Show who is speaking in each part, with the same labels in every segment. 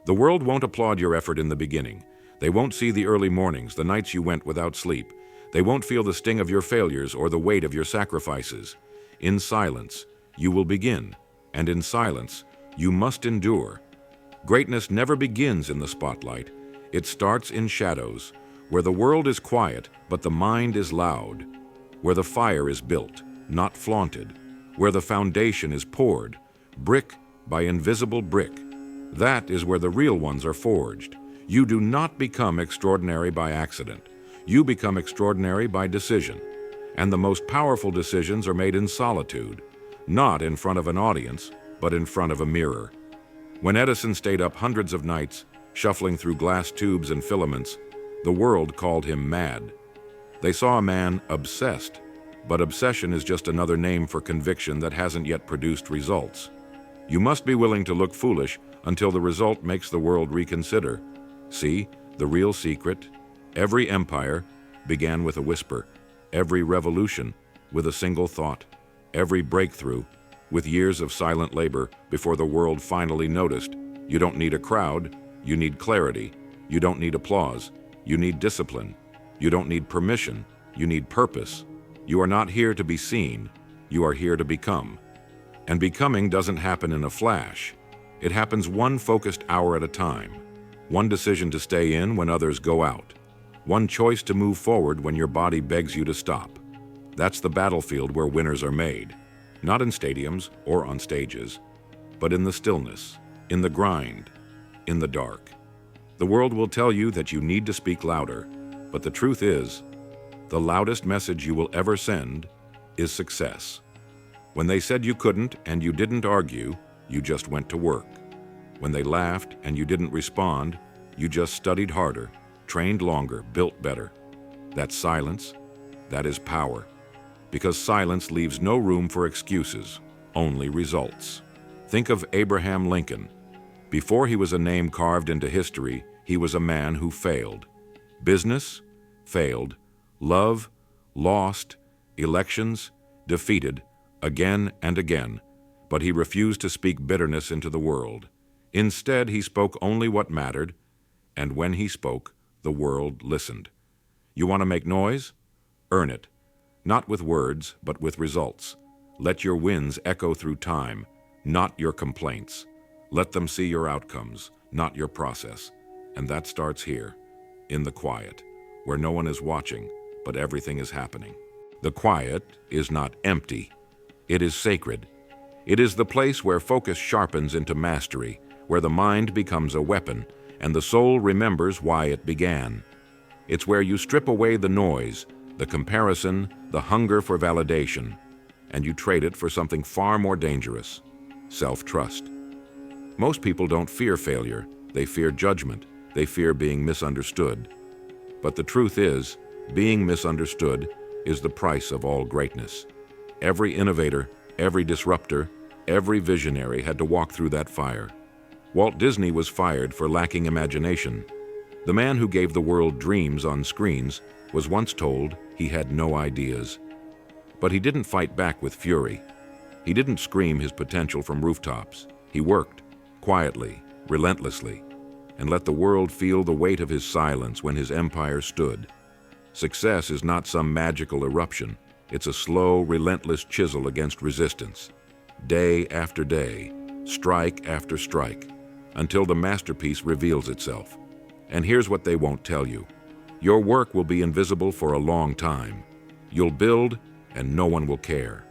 Speaker 1: The world won't applaud your effort in the beginning. They won't see the early mornings, the nights you went without sleep. They won't feel the sting of your failures or the weight of your sacrifices. In silence, you will begin, and in silence, you must endure. Greatness never begins in the spotlight. It starts in shadows, where the world is quiet, but the mind is loud, where the fire is built, not flaunted, where the foundation is poured, brick by invisible brick. That is where the real ones are forged. You do not become extraordinary by accident. You become extraordinary by decision. And the most powerful decisions are made in solitude, not in front of an audience, but in front of a mirror. When Edison stayed up hundreds of nights, shuffling through glass tubes and filaments, the world called him mad. They saw a man obsessed, but obsession is just another name for conviction that hasn't yet produced results. You must be willing to look foolish until the result makes the world reconsider. See, the real secret? Every empire began with a whisper, every revolution with a single thought, every breakthrough with years of silent labor before the world finally noticed. You don't need a crowd, you need clarity. You don't need applause, you need discipline. You don't need permission, you need purpose. You are not here to be seen, you are here to become. And becoming doesn't happen in a flash. It happens one focused hour at a time. One decision to stay in when others go out. One choice to move forward when your body begs you to stop. That's the battlefield where winners are made. Not in stadiums or on stages, but in the stillness, in the grind, in the dark. The world will tell you that you need to speak louder, but the truth is, the loudest message you will ever send is success. When they said you couldn't and you didn't argue, you just went to work. When they laughed and you didn't respond, you just studied harder, trained longer, built better. That's silence. That is power. Because silence leaves no room for excuses, only results. Think of Abraham Lincoln. Before he was a name carved into history, he was a man who failed. Business? Failed. Love? Lost. Elections? Defeated. Again and again. But he refused to speak bitterness into the world. Instead, he spoke only what mattered, and when he spoke, the world listened. You want to make noise? Earn it. Not with words, but with results. Let your wins echo through time, not your complaints. Let them see your outcomes, not your process. And that starts here, in the quiet, where no one is watching, but everything is happening. The quiet is not empty. It is sacred. It is the place where focus sharpens into mastery, where the mind becomes a weapon, and the soul remembers why it began. It's where you strip away the noise, the comparison, the hunger for validation, and you trade it for something far more dangerous, self-trust. Most people don't fear failure. They fear judgment. They fear being misunderstood. But the truth is, being misunderstood is the price of all greatness. Every innovator, every disruptor, every visionary had to walk through that fire. Walt Disney was fired for lacking imagination. The man who gave the world dreams on screens was once told he had no ideas. But he didn't fight back with fury. He didn't scream his potential from rooftops. He worked, quietly, relentlessly, and let the world feel the weight of his silence when his empire stood. Success is not some magical eruption. It's a slow, relentless chisel against resistance. Day after day, strike after strike, until the masterpiece reveals itself. And here's what they won't tell you. Your work will be invisible for a long time. You'll build, and no one will care.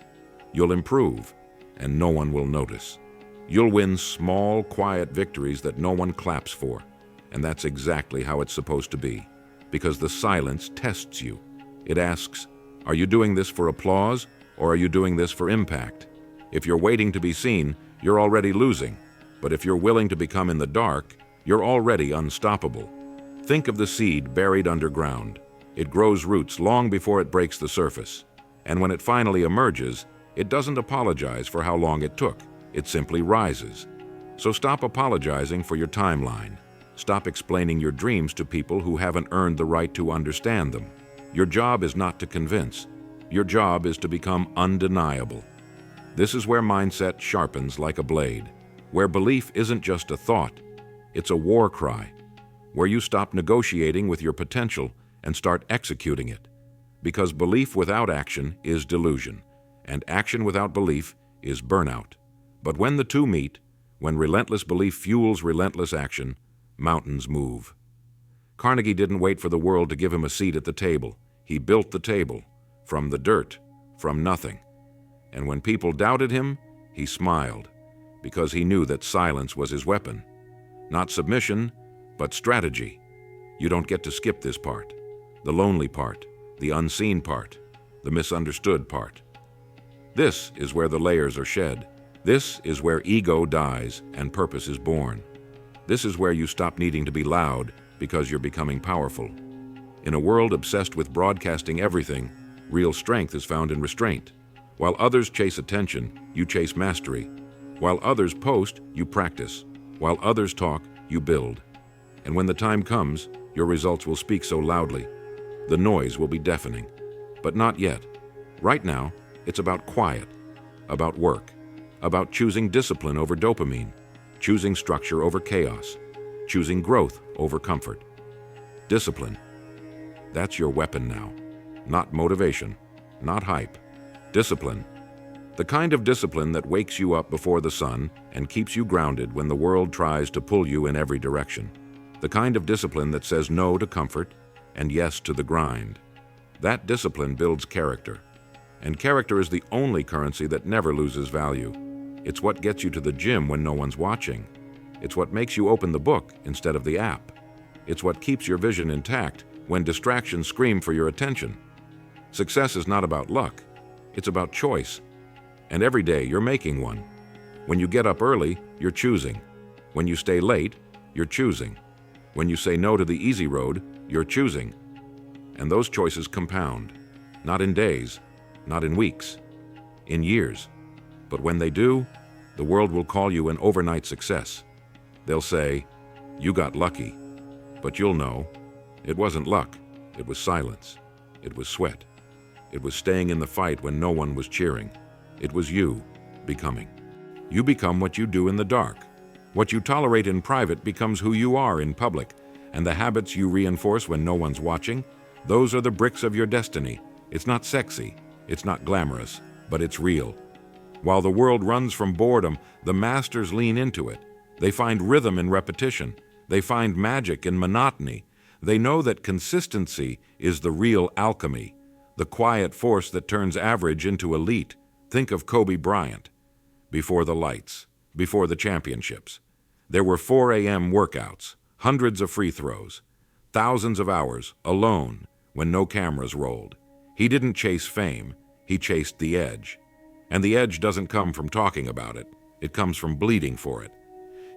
Speaker 1: You'll improve, and no one will notice. You'll win small, quiet victories that no one claps for. And that's exactly how it's supposed to be. Because the silence tests you. It asks, are you doing this for applause, or are you doing this for impact? If you're waiting to be seen, you're already losing. But if you're willing to become in the dark, you're already unstoppable. Think of the seed buried underground. It grows roots long before it breaks the surface. And when it finally emerges, it doesn't apologize for how long it took. It simply rises. So stop apologizing for your timeline. Stop explaining your dreams to people who haven't earned the right to understand them. Your job is not to convince. Your job is to become undeniable. This is where mindset sharpens like a blade, where belief isn't just a thought, It's a war cry, where you stop negotiating with your potential and start executing it. Because belief without action is delusion, and action without belief is burnout. But when the two meet, when relentless belief fuels relentless action, mountains move. Carnegie didn't wait for the world to give him a seat at the table. He built the table, from the dirt, from nothing. And when people doubted him, he smiled, because he knew that silence was his weapon. Not submission, but strategy. You don't get to skip this part. The lonely part, the unseen part, the misunderstood part. This is where the layers are shed. This is where ego dies and purpose is born. This is where you stop needing to be loud because you're becoming powerful. In a world obsessed with broadcasting everything, real strength is found in restraint. While others chase attention, you chase mastery. While others post, you practice. While others talk, you build. And when the time comes, your results will speak so loudly. The noise will be deafening. But not yet. Right now, it's about quiet, about work, about choosing discipline over dopamine, choosing structure over chaos, choosing growth over comfort. Discipline. That's your weapon now. Not motivation, not hype. Discipline. The kind of discipline that wakes you up before the sun and keeps you grounded when the world tries to pull you in every direction. The kind of discipline that says no to comfort and yes to the grind. That discipline builds character. And character is the only currency that never loses value. It's what gets you to the gym when no one's watching. It's what makes you open the book instead of the app. It's what keeps your vision intact when distractions scream for your attention. Success is not about luck. It's about choice. And every day you're making one. When you get up early, you're choosing. When you stay late, you're choosing. When you say no to the easy road, you're choosing. And those choices compound. Not in days, not in weeks, in years. But when they do, the world will call you an overnight success. They'll say, "You got lucky." But you'll know, it wasn't luck. It was silence. It was sweat. It was staying in the fight when no one was cheering. It was you becoming. You become what you do in the dark. What you tolerate in private becomes who you are in public, and the habits you reinforce when no one's watching, those are the bricks of your destiny. It's not sexy, it's not glamorous, but it's real. While the world runs from boredom, the masters lean into it. They find rhythm in repetition. They find magic in monotony. They know that consistency is the real alchemy, the quiet force that turns average into elite. Think of Kobe Bryant. Before the lights, before the championships. There were 4 a.m. workouts, hundreds of free throws, thousands of hours alone when no cameras rolled. He didn't chase fame, he chased the edge. And the edge doesn't come from talking about it, it comes from bleeding for it.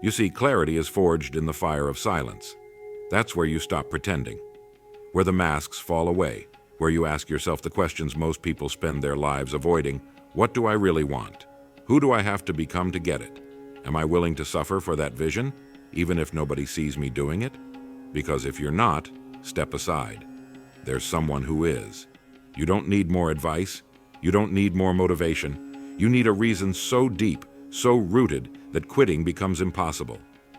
Speaker 1: You see, clarity is forged in the fire of silence. That's where you stop pretending, where the masks fall away, where you ask yourself the questions most people spend their lives avoiding. What do I really want? Who do I have to become to get it? Am I willing to suffer for that vision, even if nobody sees me doing it? Because if you're not, step aside. There's someone who is. You don't need more advice. You don't need more motivation. You need a reason so deep, so rooted, that quitting becomes impossible.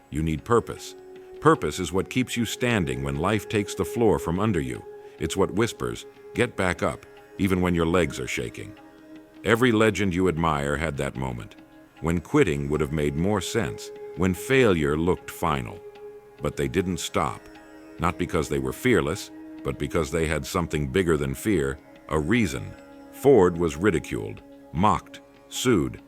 Speaker 1: You need purpose. Purpose is what keeps you standing when life takes the floor from under you. It's what whispers, "Get back up," even when your legs are shaking. Every legend you admire had that moment, when quitting would have made more sense, when failure looked final. But they didn't stop, not because they were fearless, but because they had something bigger than fear, a reason. Ford was ridiculed, mocked, sued,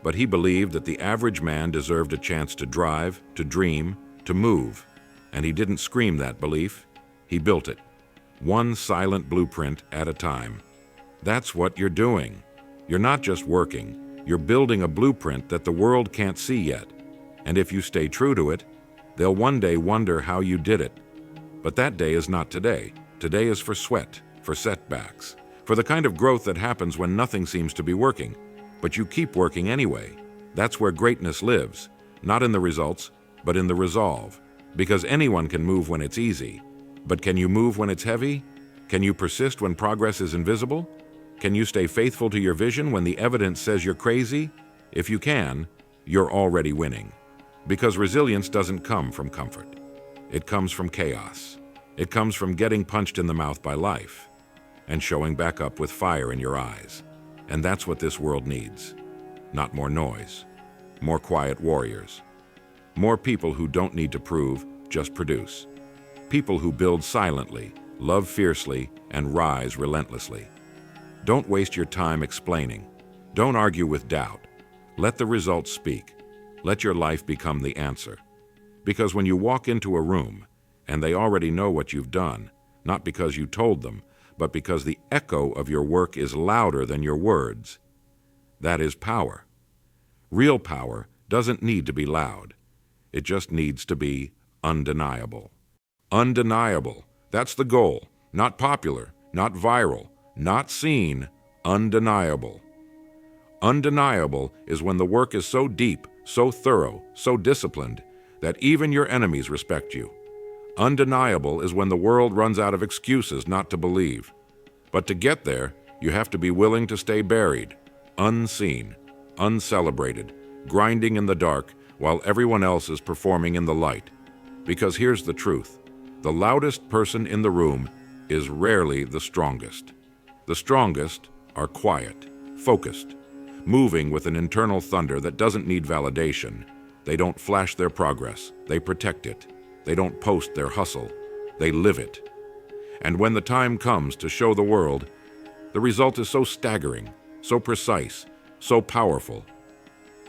Speaker 1: but he believed that the average man deserved a chance to drive, to dream, to move. And he didn't scream that belief, he built it, one silent blueprint at a time. That's what you're doing. You're not just working, you're building a blueprint that the world can't see yet. And if you stay true to it, they'll one day wonder how you did it. But that day is not today. Today is for sweat, for setbacks, for the kind of growth that happens when nothing seems to be working. But you keep working anyway. That's where greatness lives, not in the results, but in the resolve. Because anyone can move when it's easy. But can you move when it's heavy? Can you persist when progress is invisible? Can you stay faithful to your vision when the evidence says you're crazy? If you can, you're already winning. Because resilience doesn't come from comfort. It comes from chaos. It comes from getting punched in the mouth by life and showing back up with fire in your eyes. And that's what this world needs. Not more noise, more quiet warriors, more people who don't need to prove, just produce. People who build silently, love fiercely, and rise relentlessly. Don't waste your time explaining. Don't argue with doubt. Let the results speak. Let your life become the answer. Because when you walk into a room, and they already know what you've done, not because you told them, but because the echo of your work is louder than your words, that is power. Real power doesn't need to be loud. It just needs to be undeniable. Undeniable. That's the goal. Not popular, not viral, not seen, undeniable. Undeniable is when the work is so deep, so thorough, so disciplined, that even your enemies respect you. Undeniable is when the world runs out of excuses not to believe. But to get there, you have to be willing to stay buried, unseen, uncelebrated, grinding in the dark while everyone else is performing in the light. Because here's the truth. The loudest person in the room is rarely the strongest. The strongest are quiet, focused, moving with an internal thunder that doesn't need validation. They don't flash their progress. They protect it. They don't post their hustle. They live it. And when the time comes to show the world, the result is so staggering, so precise, so powerful.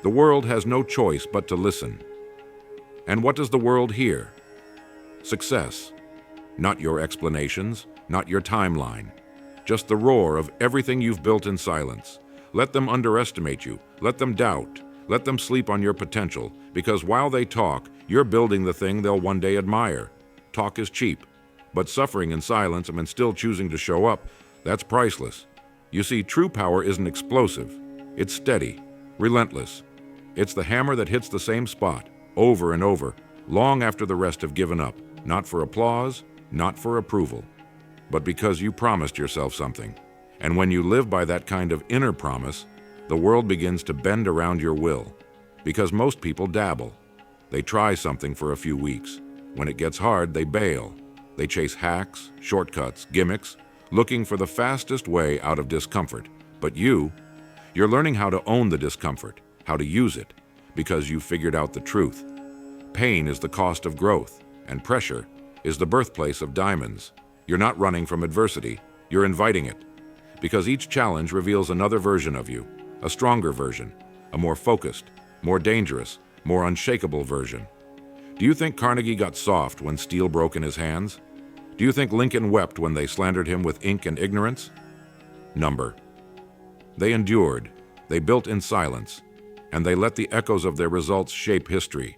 Speaker 1: The world has no choice but to listen. And what does the world hear? Success. Not your explanations, not your timeline. Just the roar of everything you've built in silence. Let them underestimate you. Let them doubt. Let them sleep on your potential, because while they talk, you're building the thing they'll one day admire. Talk is cheap, but suffering in silence and still choosing to show up, that's priceless. You see, true power isn't explosive. It's steady, relentless. It's the hammer that hits the same spot, over and over, long after the rest have given up, not for applause, not for approval, but because you promised yourself something. And when you live by that kind of inner promise, the world begins to bend around your will. Because most people dabble. They try something for a few weeks. When it gets hard, they bail. They chase hacks, shortcuts, gimmicks, looking for the fastest way out of discomfort. But you're learning how to own the discomfort, how to use it, because you've figured out the truth. Pain is the cost of growth, and pressure is the birthplace of diamonds. You're not running from adversity, you're inviting it. Because each challenge reveals another version of you, a stronger version, a more focused, more dangerous, more unshakable version. Do you think Carnegie got soft when steel broke in his hands? Do you think Lincoln wept when they slandered him with ink and ignorance? Number. They endured, they built in silence, and they let the echoes of their results shape history.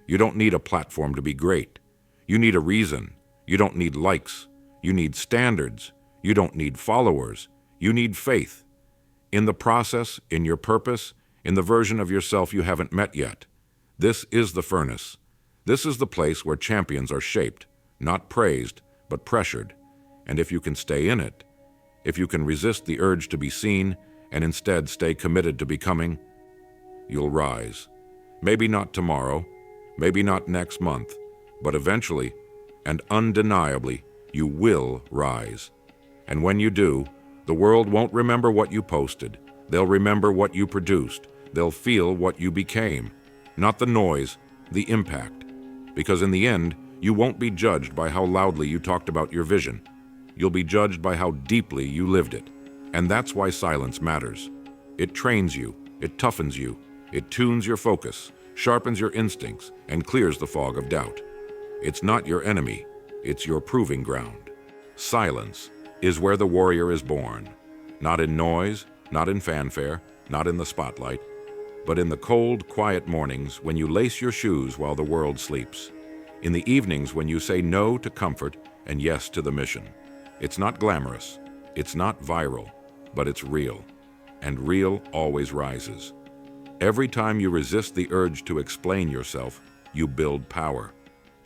Speaker 1: You don't need a platform to be great. You need a reason. You don't need likes. You need standards. You don't need followers. You need faith. In the process, in your purpose, in the version of yourself you haven't met yet. This is the furnace. This is the place where champions are shaped, not praised, but pressured. And if you can stay in it, if you can resist the urge to be seen and instead stay committed to becoming, you'll rise. Maybe not tomorrow, maybe not next month, but eventually and undeniably, you will rise. And when you do, the world won't remember what you posted. They'll remember what you produced. They'll feel what you became. Not the noise, the impact. Because in the end, you won't be judged by how loudly you talked about your vision. You'll be judged by how deeply you lived it. And that's why silence matters. It trains you, it toughens you, it tunes your focus, sharpens your instincts, and clears the fog of doubt. It's not your enemy, it's your proving ground. Silence is where the warrior is born. Not in noise, not in fanfare, not in the spotlight, but in the cold, quiet mornings when you lace your shoes while the world sleeps. In the evenings when you say no to comfort and yes to the mission. It's not glamorous, it's not viral, but it's real. And real always rises. Every time you resist the urge to explain yourself, you build power.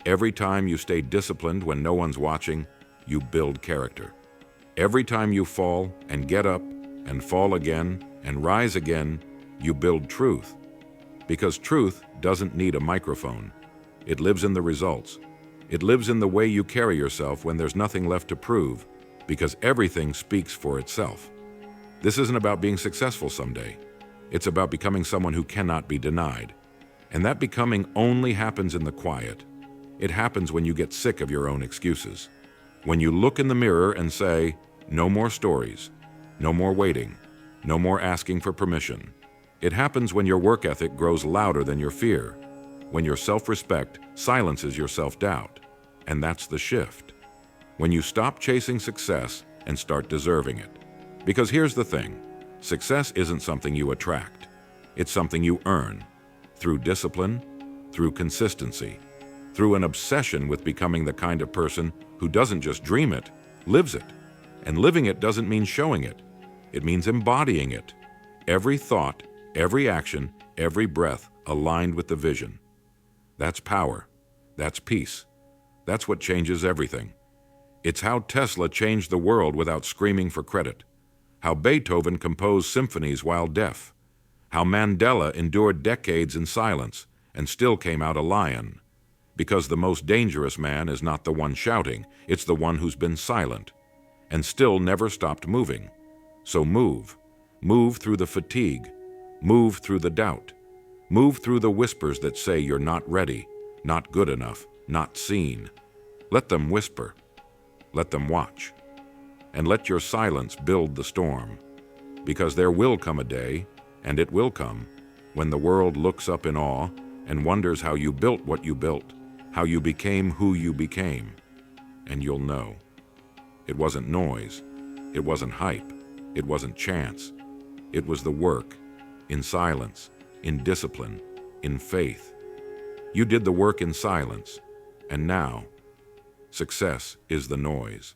Speaker 1: Every time you stay disciplined when no one's watching, you build character. Every time you fall and get up and fall again and rise again, you build truth. Because truth doesn't need a microphone. It lives in the results. It lives in the way you carry yourself when there's nothing left to prove, because everything speaks for itself. This isn't about being successful someday. It's about becoming someone who cannot be denied. And that becoming only happens in the quiet. It happens when you get sick of your own excuses. When you look in the mirror and say, no more stories, no more waiting, no more asking for permission. It happens when your work ethic grows louder than your fear, when your self-respect silences your self-doubt. And that's the shift. When you stop chasing success and start deserving it. Because here's the thing, success isn't something you attract. It's something you earn, through discipline, through consistency, through an obsession with becoming the kind of person who doesn't just dream it, lives it. And living it doesn't mean showing it. It means embodying it. Every thought, every action, every breath aligned with the vision. That's power. That's peace. That's what changes everything. It's how Tesla changed the world without screaming for credit. How Beethoven composed symphonies while deaf. How Mandela endured decades in silence and still came out a lion. Because the most dangerous man is not the one shouting, it's the one who's been silent and still never stopped moving. So move. Move through the fatigue. Move through the doubt. Move through the whispers that say you're not ready, not good enough, not seen. Let them whisper. Let them watch. And let your silence build the storm. Because there will come a day, and it will come, when the world looks up in awe and wonders how you built what you built, how you became who you became. And you'll know. It wasn't noise. It wasn't hype. It wasn't chance. It was the work, in silence, in discipline, in faith. You did the work in silence, and now, success is the noise.